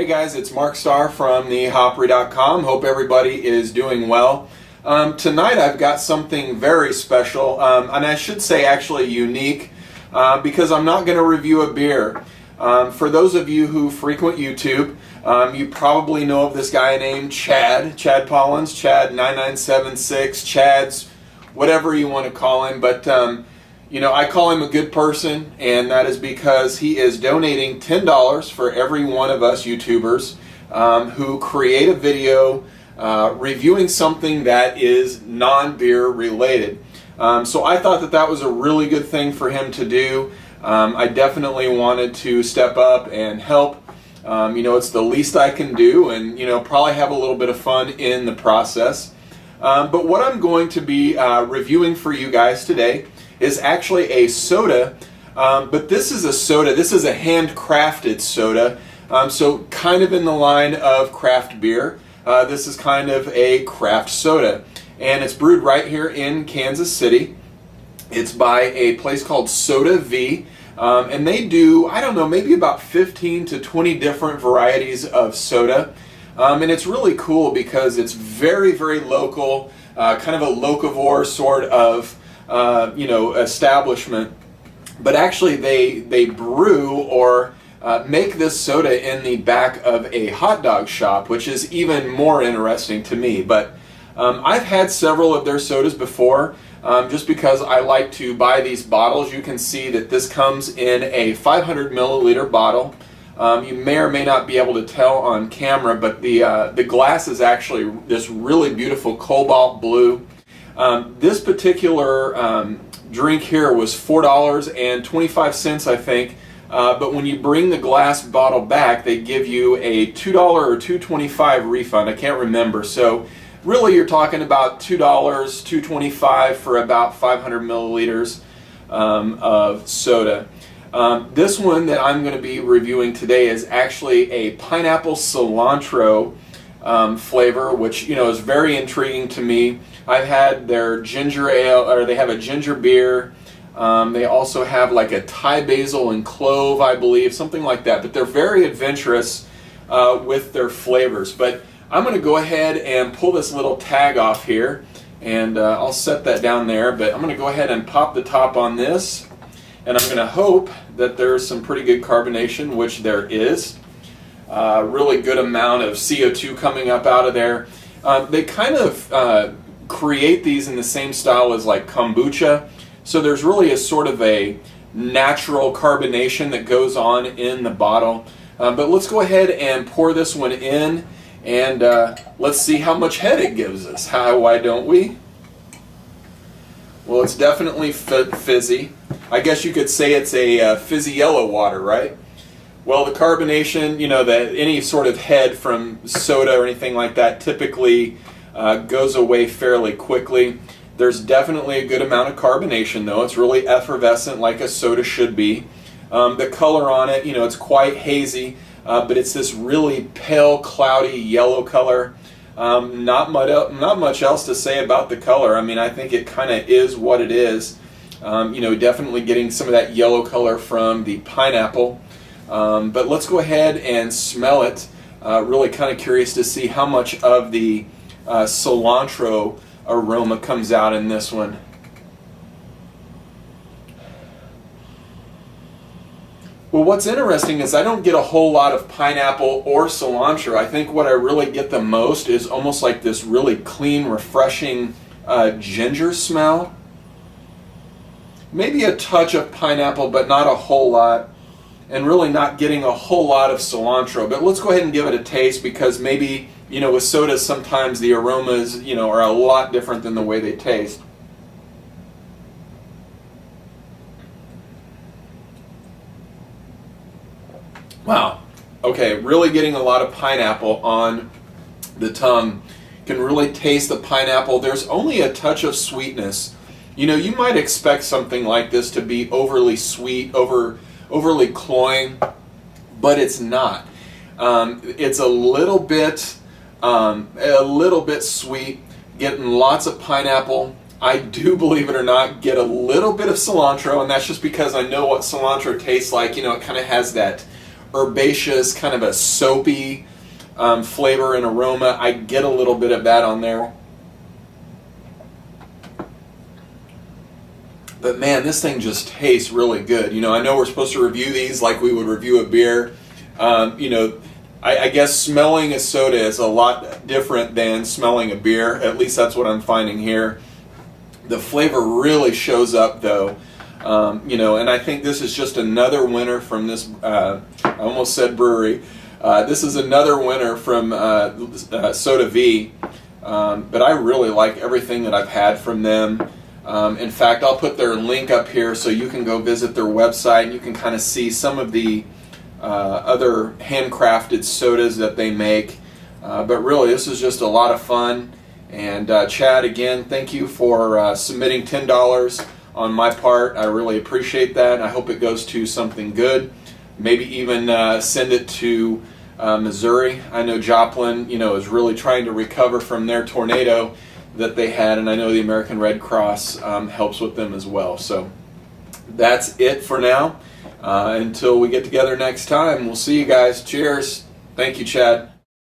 Hey guys, it's Mark Starr from thehoppery.com. Hope everybody is doing well. Tonight I've got something very special, and I should say actually unique, because I'm not going to review a beer. For those of you who frequent YouTube, you probably know of this guy named Chad Pollins, Chad9976, Chad's whatever you want to call him, but you know, I call him a good person, and that is because he is donating $10 for every one of us YouTubers who create a video reviewing something that is non-beer related. So I thought that that was a really good thing for him to do. I definitely wanted to step up and help. You know, it's the least I can do, and you know, probably have a little bit of fun in the process. But what I'm going to be reviewing for you guys today is actually a soda, but this is a soda. This is a handcrafted soda, so kind of in the line of craft beer. This is kind of a craft soda, and it's brewed right here in Kansas City. It's by a place called Soda V, and they do, I don't know, maybe about 15 to 20 different varieties of soda, and it's really cool because it's very, very local, kind of a locavore sort of you know, establishment, but actually they brew or make this soda in the back of a hot dog shop, which is even more interesting to me. But I've had several of their sodas before, just because I like to buy these bottles. You can see that this comes in a 500 milliliter bottle. You may or may not be able to tell on camera, but the glass is actually this really beautiful cobalt blue. This particular drink here was $4.25, I think, but when you bring the glass bottle back, they give you a $2 or $2.25 refund. I can't remember. So really you're talking about $2, $2.25 for about 500 milliliters of soda. This one that I'm going to be reviewing today is actually a pineapple cilantro flavor, which, you know, is very intriguing to me. I've had their ginger ale, or they have a ginger beer. They also have like a Thai basil and clove, I believe, something like that. But they're very adventurous with their flavors. But I'm going to go ahead and pull this little tag off here, and I'll set that down there. But I'm going to go ahead and pop the top on this, and I'm going to hope that there's some pretty good carbonation, which there is. Really good amount of CO2 coming up out of there. They kind of create these in the same style as like kombucha, so there's really a sort of a natural carbonation that goes on in the bottle. But let's go ahead and pour this one in, and let's see how much head it gives us. Why don't we? Well, it's definitely fizzy. I guess you could say it's a fizzy yellow water, right? Well, the carbonation, you know, that any sort of head from soda or anything like that typically goes away fairly quickly. There's definitely a good amount of carbonation, though. It's really effervescent, like a soda should be. The color on it, you know, it's quite hazy, but it's this really pale, cloudy yellow color. Not much else to say about the color. I mean, I think it kind of is what it is. You know, definitely getting some of that yellow color from the pineapple. But let's go ahead and smell it. Really kind of curious to see how much of the cilantro aroma comes out in this one. Well, what's interesting is I don't get a whole lot of pineapple or cilantro. I think what I really get the most is almost like this really clean, refreshing ginger smell. Maybe a touch of pineapple, but not a whole lot. And really not getting a whole lot of cilantro. But let's go ahead and give it a taste, because maybe, you know, with sodas sometimes the aromas, you know, are a lot different than the way they taste. Wow. Okay, really getting a lot of pineapple on the tongue. Can really taste the pineapple. There's only a touch of sweetness. You know, you might expect something like this to be overly sweet, overly cloying, but it's not. It's a little bit sweet, getting lots of pineapple. I do, believe it or not, get a little bit of cilantro, and that's just because I know what cilantro tastes like. You know, it kind of has that herbaceous, kind of a soapy flavor and aroma. I get a little bit of that on there. But man, this thing just tastes really good. You know, I know we're supposed to review these like we would review a beer. You know, I guess smelling a soda is a lot different than smelling a beer. At least that's what I'm finding here. The flavor really shows up though. You know, and I think this is just another winner from this, I almost said brewery. This is another winner from Soda V. But I really like everything that I've had from them. In fact, I'll put their link up here so you can go visit their website and you can kind of see some of the other handcrafted sodas that they make. But really, this is just a lot of fun. And Chad, again, thank you for submitting $10 on my part. I really appreciate that. I hope it goes to something good. Maybe even send it to Missouri. I know Joplin, you know, is really trying to recover from their tornado that they had, and I know the American Red Cross helps with them as well. So that's it for now. Until we get together next time, we'll see you guys. Cheers. Thank you, Chad.